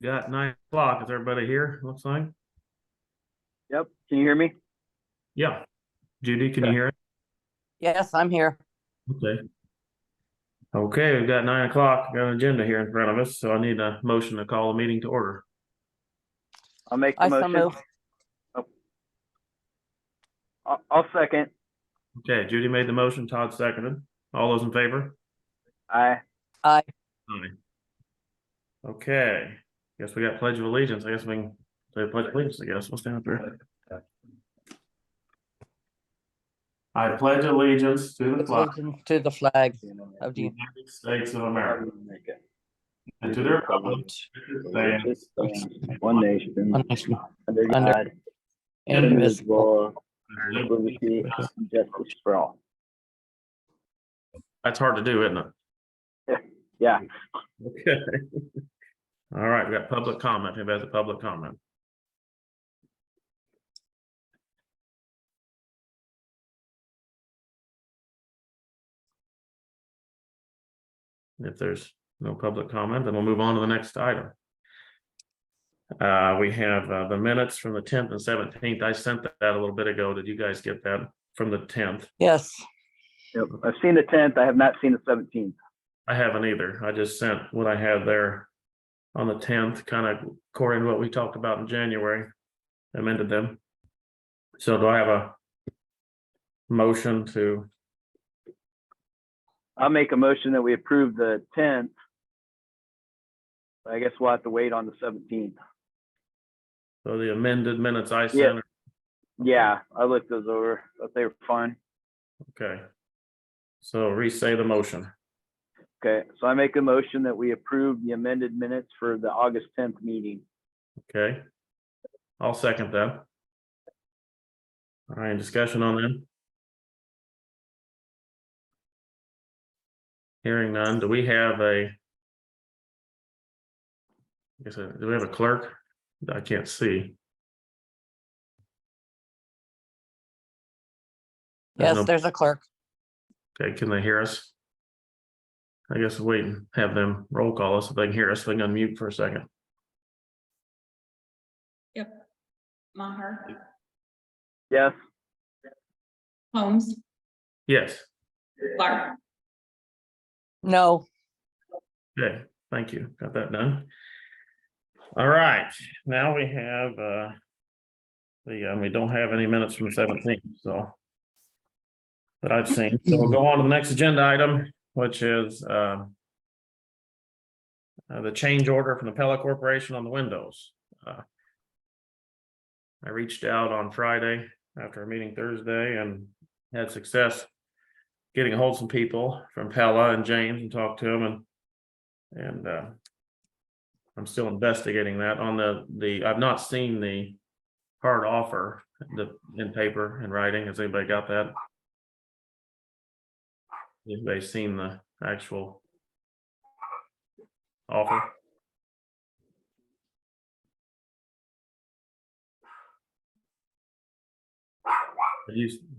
Got 9 o'clock. Is everybody here? Looks like. Yep. Can you hear me? Yeah. Judy, can you hear it? Yes, I'm here. Okay. Okay, we've got 9 o'clock. Got an agenda here in front of us, so I need a motion to call the meeting to order. I'll make the I so motion. move. I'll second. Okay, Judy made the motion, Todd seconded. All those in favor? Aye. Aye. Aye. Okay, guess we got Pledge of Allegiance. I guess we can say Pledge of Allegiance, I guess. We'll stand up here. I pledge allegiance to the flag To the flag of of the the United States of America and to the republic which stands One nation, one nation, under under God, indivisible. indivisible, liberty and justice for all. That's hard to do, isn't it? Yeah. Okay. All right, we got public comment. Who has a public comment? If there's no public comment, then we'll move on to the next item. We have the minutes from the 10th and 17th. I sent that a little bit ago. Did you guys get that from the 10th? Yes. Yep. I've seen the 10th. I have not seen the 17th. I haven't either. I just sent what I had there on the 10th, kind of according to what we talked about in January, amended them. So do I have a motion to? I'll make a motion that we approve the 10th. I guess we'll have to wait on the 17th. So the amended minutes I sent. Yeah, I looked those over, but they were fine. Okay. So re-say the motion. Okay, so I make a motion that we approve the amended minutes for the August 10th meeting. Okay. I'll second that. All right, discussion on them. Hearing none. Do we have a? Do we have a clerk? I can't see. Yes, there's a clerk. Okay, can they hear us? I guess we'll wait and have them roll call us if they can hear us. They can unmute for a second. Yep. Maher, Yes. Holmes, Yes. Clark, No. Okay, thank you. Got that done. All right, now we have we don't have any minutes from the 17th, so that I've seen. So we'll go on to the next agenda item, which is the change order from the Pella Corporation on the windows. I reached out on Friday after a meeting Thursday and had success getting a hold of some people from Pella and James and talked to them, and I'm still investigating that. On the I've not seen the hard offer in paper and writing. Has anybody got that? Anybody seen the actual offer?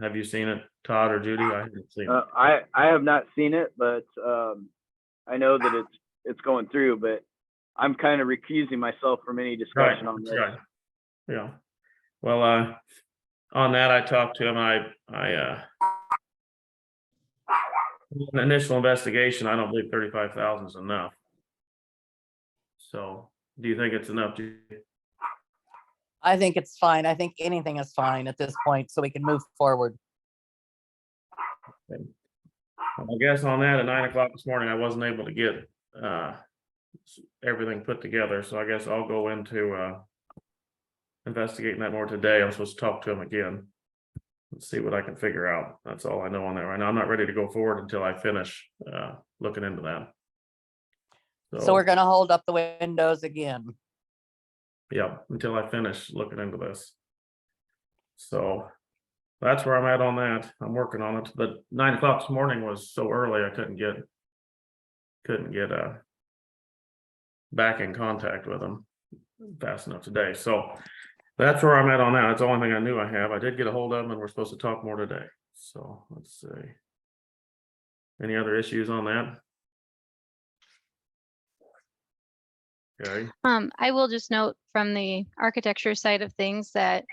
Have you seen it, Todd or Judy? I haven't seen it. I have not seen it, but I know that it's going through, but I'm kind of recusing myself from any discussion on this. Right. Yeah. Well, on that, I talked to him. An initial investigation, I don't believe 35,000 is enough. So do you think it's enough? I think it's fine. I think anything is fine at this point, so we can move forward. Okay. I guess on that at 9 o'clock this morning, I wasn't able to get everything put together. So I guess I'll go into investigating that more today. I'm supposed to talk to him again. Let's see what I can figure out. That's all I know on that right now. I'm not ready to go forward until I finish looking into that. So we're gonna hold up the windows again. Yeah, until I finish looking into this. So that's where I'm at on that. I'm working on it, but 9 o'clock this morning was so early, I couldn't get back in contact with them fast enough today. So that's where I'm at on that. That's the only thing I knew I have. I did get a hold of them and we're supposed to talk more today. So let's see. Any other issues on that? Okay. I will just note from the architecture side of things that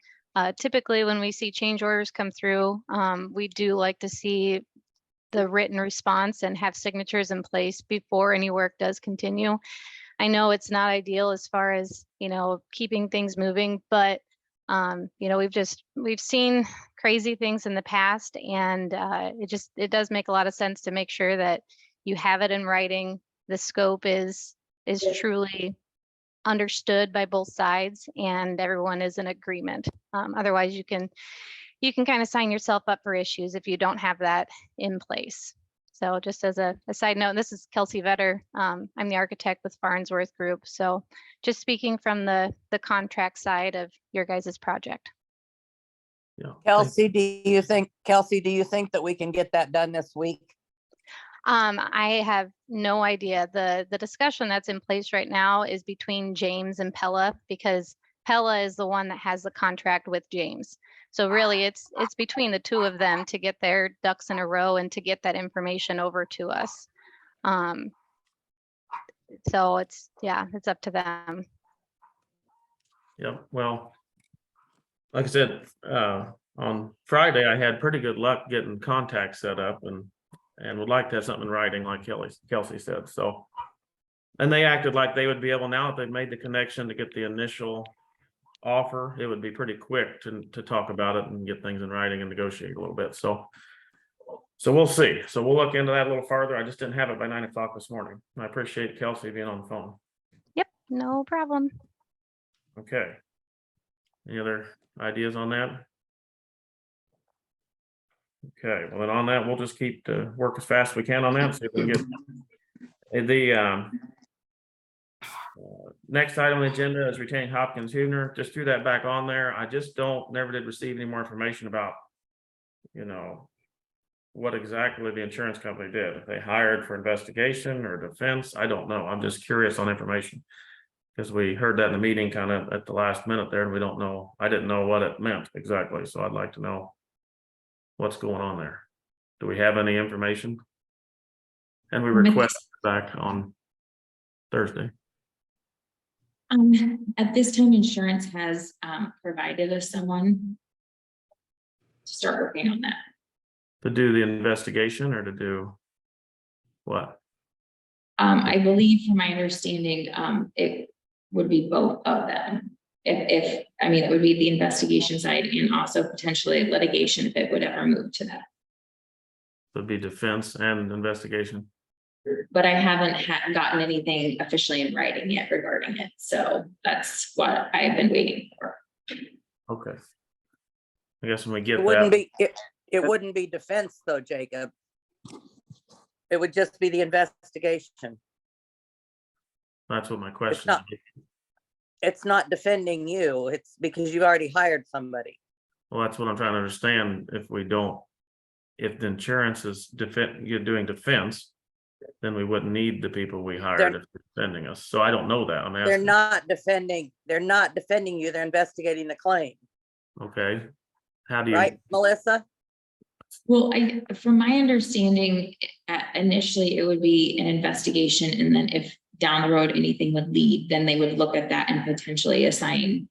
typically when we see change orders come through, we do like to see the written response and have signatures in place before any work does continue. I know it's not ideal as far as, keeping things moving, but we've seen crazy things in the past, and it does make a lot of sense to make sure that you have it in writing. The scope is truly understood by both sides and everyone is in agreement. Otherwise you can kind of sign yourself up for issues if you don't have that in place. So just as a side note, this is Kelsey Vetter. I'm the architect with Farnsworth Group. So just speaking from the contract side of your guys' project. Yeah. Kelsey, do you think that we can get that done this week? I have no idea. The discussion that's in place right now is between James and Pella, because Pella is the one that has the contract with James. So really it's between the two of them to get their ducks in a row and to get that information over to us. So it's up to them. Yep. Well, like I said, on Friday, I had pretty good luck getting contacts set up and would like to have something in writing like Kelsey said. So, and they acted like they would be able now, if they've made the connection to get the initial offer, it would be pretty quick to talk about it and get things in writing and negotiate a little bit. So we'll see. So we'll look into that a little farther. I just didn't have it by 9 o'clock this morning. I appreciate Kelsey being on the phone. Yep, no problem. Okay. Any other ideas on that? Okay, well then on that, we'll just keep to work as fast as we can on that. See if we can get the next item on the agenda is retaining Hopkins Huebner. Just threw that back on there. I just never did receive any more information about, what exactly the insurance company did. If they hired for investigation or defense, I don't know. I'm just curious on information. Because we heard that in the meeting kind of at the last minute there, and we don't know. I didn't know what it meant exactly. So I'd like to know what's going on there. Do we have any information? And we request back on Thursday. At this time, insurance has provided us someone to start working on that. To do the investigation or to do what? I believe from my understanding, it would be both of them. It would be the investigation side and also potentially litigation if it would ever move to that. It would be defense and investigation. But I haven't gotten anything officially in writing yet regarding it. So that's what I've been waiting for. Okay. I guess when we get It wouldn't that, be, it wouldn't be defense though, Jacob. It would just be the investigation. that's what my question not- is. It's not defending you. It's because you've already hired somebody. Well, that's what I'm trying to understand. If the insurance is you're doing defense, then we wouldn't need the people we hired if they're defending us. So I don't know that. I'm They're asking. not defending you. They're investigating the claim, Okay. How do you? right, Melissa? Well, from my understanding, initially it would be an investigation, and then if down the road anything would lead, then they would look at that and potentially assign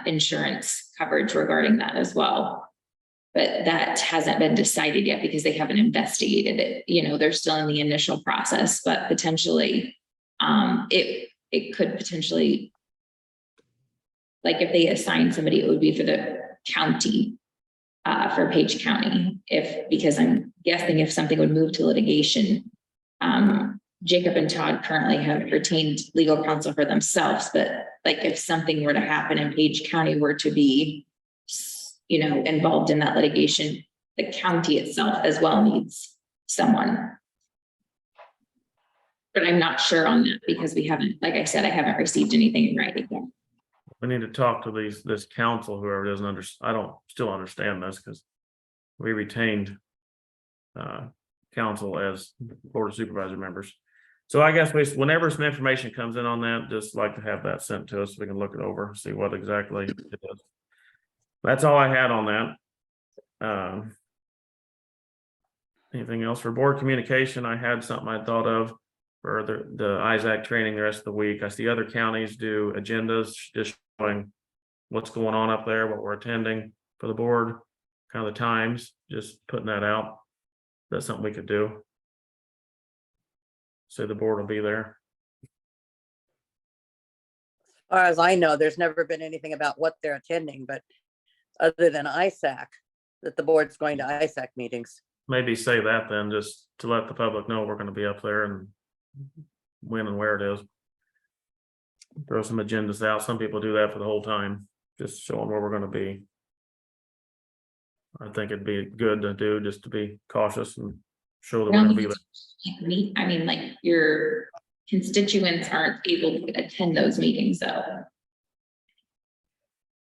insurance coverage regarding that as well. But that hasn't been decided yet because they haven't investigated it. They're still in the initial process, but potentially it could potentially, like if they assign somebody, it would be for the county, for Page County, because I'm guessing if something would move to litigation, Jacob and Todd currently have retained legal counsel for themselves, but like if something were to happen and Page County were to be, you know, involved in that litigation, the county itself as well needs someone. But I'm not sure on that because we haven't, like I said, I haven't received anything in writing yet. We need to talk to this council, whoever doesn't I don't still understand this because we retained council as board of supervisor members. So I guess whenever some information comes in on that, just like to have that sent to us, so we can look it over, see what exactly it is. That's all I had on that. Anything else for board communication? I had something I thought of for the ISAC training the rest of the week. I see other counties do agendas, just showing what's going on up there, what we're attending for the board, kind of the times, just putting that out. That's something we could do. So the board will be there. As far as I know, there's never been anything about what they're attending, but other than ISAC, that the board's going to ISAC meetings. Maybe say that then, just to let the public know we're going to be up there and when and where it is. Throw some agendas out. Some people do that for the whole time, just showing where we're going to be. I think it'd be good to do, just to be cautious and show that we're going to be there. I mean, like your constituents aren't able to attend those meetings though.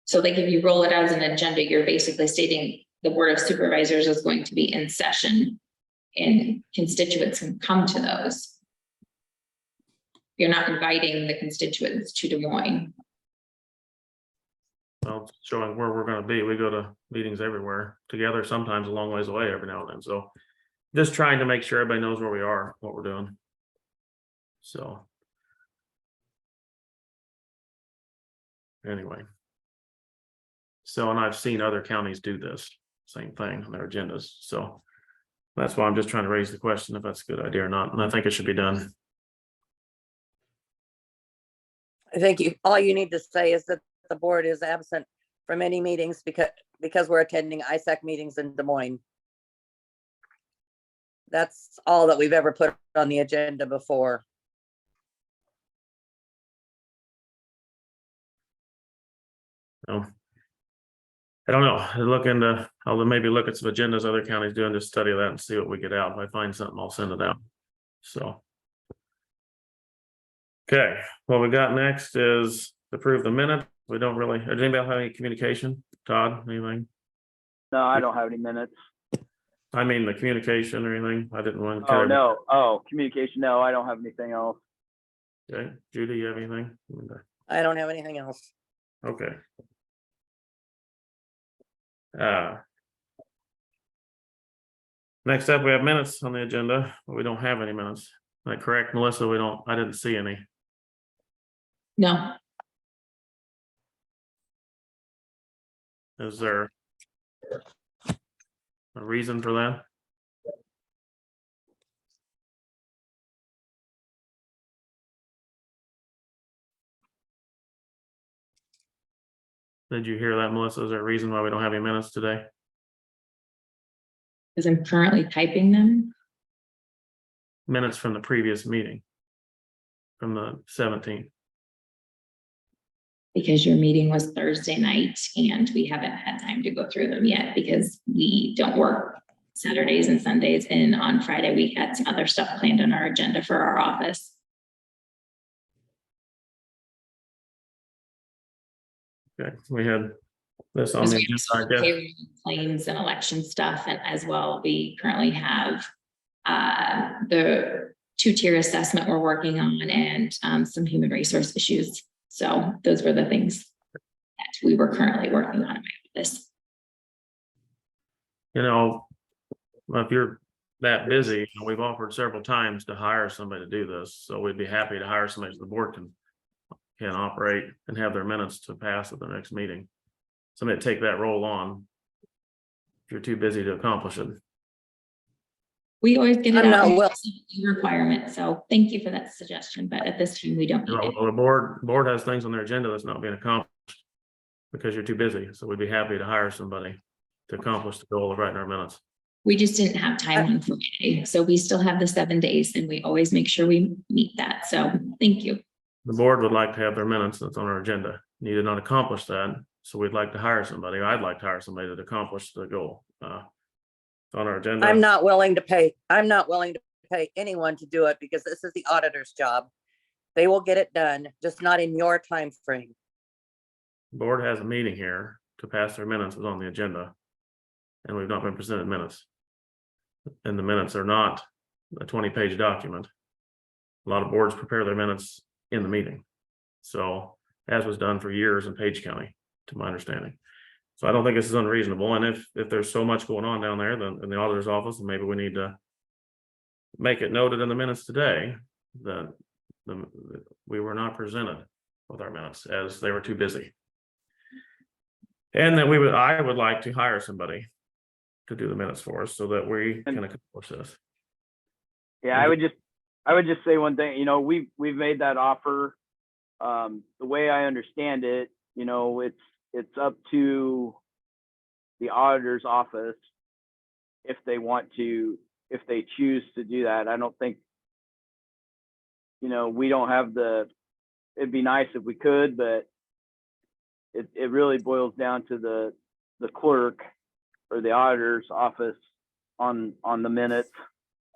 So like if you roll it as an agenda, you're basically stating the Board of Supervisors is going to be in session and constituents can come to those. You're not inviting the constituents to Des Moines. Well, showing where we're going to be. We go to meetings everywhere together, sometimes a long ways away every now and then. So just trying to make sure everybody knows where we are, what we're doing. So anyway. So, and I've seen other counties do this same thing on their agendas. So that's why I'm just trying to raise the question if that's a good idea or not. And I think it should be done. I think all you need to say is that the board is absent from any meetings because we're attending ISAC meetings in Des Moines. That's all that we've ever put on the agenda before. So I don't know. I'll maybe look at some agendas other counties do and just study that and see what we get out. If I find something, I'll send it out. So. Okay, what we got next is to approve the minute. We don't really, does anybody have any communication? Todd, anything? No, I don't have any minutes. I mean, the communication or anything? I didn't want to. Oh, no. Oh, communication. No, I don't have anything else. Okay, Judy, you have anything? I don't have anything else. Okay. Next up, we have minutes on the agenda, but we don't have any minutes. Is that correct, Melissa? I didn't see any. No, Is there a reason for that? Did you hear that, Melissa? Is there a reason why we don't have any minutes today? because I'm currently typing them. Minutes from the previous meeting. From the 17th. Because your meeting was Thursday night and we haven't had time to go through them yet because we don't work Saturdays and Sundays. And on Friday, we had some other stuff planned on our agenda for our office. Okay, we had this on Because the we have agenda, I guess. payroll, claims and election stuff. And as well, we currently have the 2-tier assessment we're working on and some human resource issues. So those were the things that we were currently working on in my office. You know, if you're that busy, we've offered several times to hire somebody to do this, so we'd be happy to hire somebody so the board can operate and have their minutes to pass at the next meeting. Somebody to take that role on if you're too busy to accomplish it. We always get it I'm out. not well. Requirement. So thank you for that suggestion, but at this time we don't need it. Well, the board has things on their agenda that's not being accomplished because you're too busy. So we'd be happy to hire somebody to accomplish the goal of writing our minutes. We just didn't have time on Friday, so we still have the 7 days and we always make sure we meet that. So thank you. The board would like to have their minutes that's on our agenda. You did not accomplish that, so we'd like to hire somebody. I'd like to hire somebody to accomplish the goal. It's on our agenda. I'm not willing to pay anyone to do it because this is the auditor's job. They will get it done, just not in your time frame. Board has a meeting here to pass their minutes was on the agenda. And we've not been presented minutes. And the minutes are not a 20-page document. A lot of boards prepare their minutes in the meeting. So, as was done for years in Page County, to my understanding. So I don't think this is unreasonable. And if there's so much going on down there, then in the auditor's office, then maybe we need to make it noted in the minutes today that we were not presented with our minutes as they were too busy. And that I would like to hire somebody to do the minutes for us so that we can accomplish this. Yeah, I would just say one thing, we've made that offer. The way I understand it, it's up to the auditor's office if they choose to do that. I don't think, we don't have it'd be nice if we could, but it really boils down to the clerk or the auditor's office on the minutes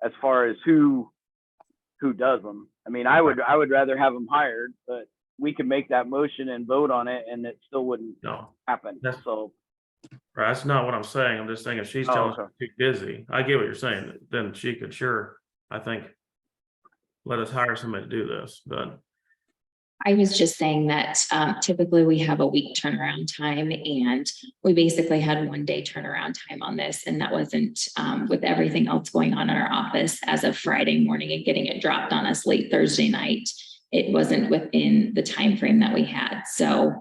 as far as who does them. I mean, I would rather have them hired, but we could make that motion and vote on it and it still wouldn't happen. So that's not what I'm saying. I'm just saying if she's telling us she's too busy, I get what you're saying, then she could I think, let us hire somebody to do this, but. I was just saying that typically we have a week turnaround time and we basically had 1 day turnaround time on this. And that wasn't with everything else going on in our office as of Friday morning and getting it dropped on us late Thursday night. It wasn't within the time frame that we had. So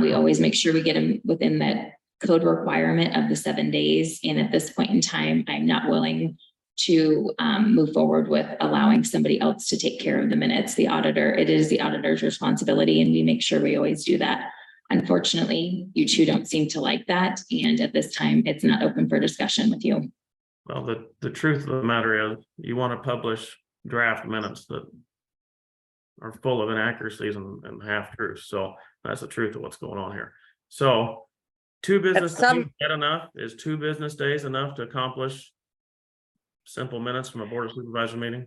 we always make sure we get them within that code requirement of the 7 days. And at this point in time, I'm not willing to move forward with allowing somebody else to take care of the minutes. It is the auditor's responsibility, and we make sure we always do that. Unfortunately, you two don't seem to like that. And at this time, it's not open for discussion with you. Well, the truth of the matter is you want to publish draft minutes that are full of inaccuracies and half truths. So that's the truth of what's going on here. So 2 business days get enough? Is 2 business days enough to accomplish simple minutes from a board of supervisor meeting?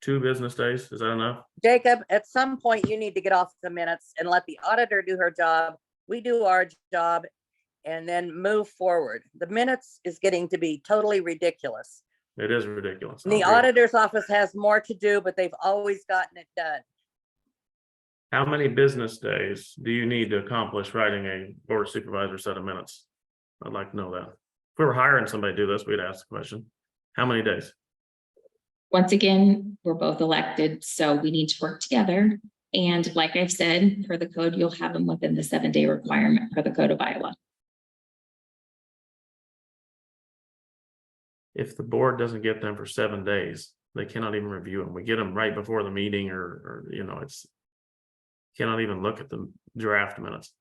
2 business days, is that enough? Jacob, at some point you need to get off the minutes and let the auditor do her job. We do our job and then move forward. The minutes is getting to be totally ridiculous. It is ridiculous. The auditor's office has more to do, but they've always gotten it done. How many business days do you need to accomplish writing a board of supervisor set of minutes? I'd like to know that. If we were hiring somebody to do this, we'd ask the question. How many days? Once again, we're both elected, so we need to work together. And like I've said, per the code, you'll have them within the 7-day requirement for the Code of Iowa. If the board doesn't get them for 7 days, they cannot even review them. We get them right before the meeting or it's cannot even look at the draft minutes.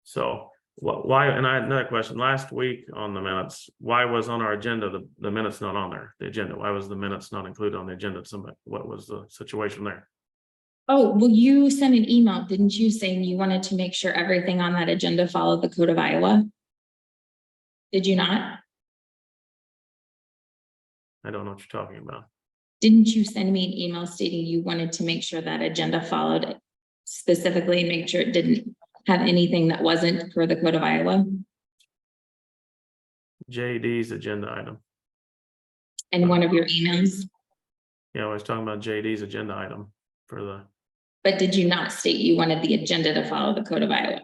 So why, and I had another question last week on the minutes, why was on our agenda, the minutes not on there, the agenda, why was the minutes not included on the agenda? Somebody, what was the situation there? Oh, well, you sent an email, didn't you, saying you wanted to make sure everything on that agenda followed the Code of Iowa? Did you not? I don't know what you're talking about. Didn't you send me an email stating you wanted to make sure that agenda followed it specifically and make sure it didn't have anything that wasn't for the Code of Iowa? JD's agenda item. And one of your emails? Yeah, I was talking about JD's agenda item for the. But did you not state you wanted the agenda to follow the Code of Iowa?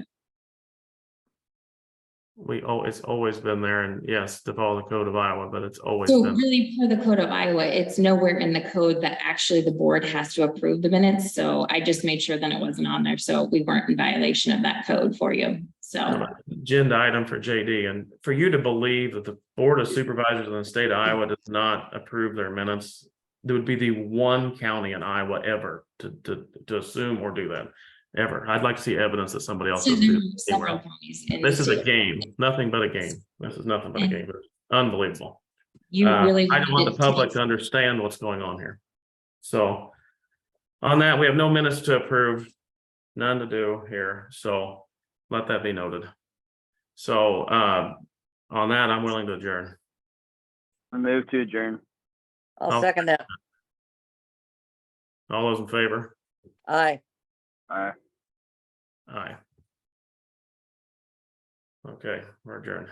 It's always been there, and yes, to follow the Code of Iowa, but it's always So been. really, for the Code of Iowa, it's nowhere in the code that actually the board has to approve the minutes. So I just made sure that it wasn't on there, so we weren't in violation of that code for you. So Agenda item for JD, and for you to believe that the Board of Supervisors in the state of Iowa does not approve their minutes, there would be the one county in Iowa ever to assume or do that. Ever. I'd like to see evidence that somebody else so does there do are it several anywhere else. counties in This the is a state. game, nothing but a game. This is nothing but a game. Unbelievable. You really. I don't want the wanted it to be- public to understand what's going on here. So on that, we have no minutes to approve, none to do here, so let that be noted. So, on that, I'm willing to adjourn. I move to adjourn. I'll Oh. second that. All those in favor? Aye. Aye. Aye. Okay, we're adjourned.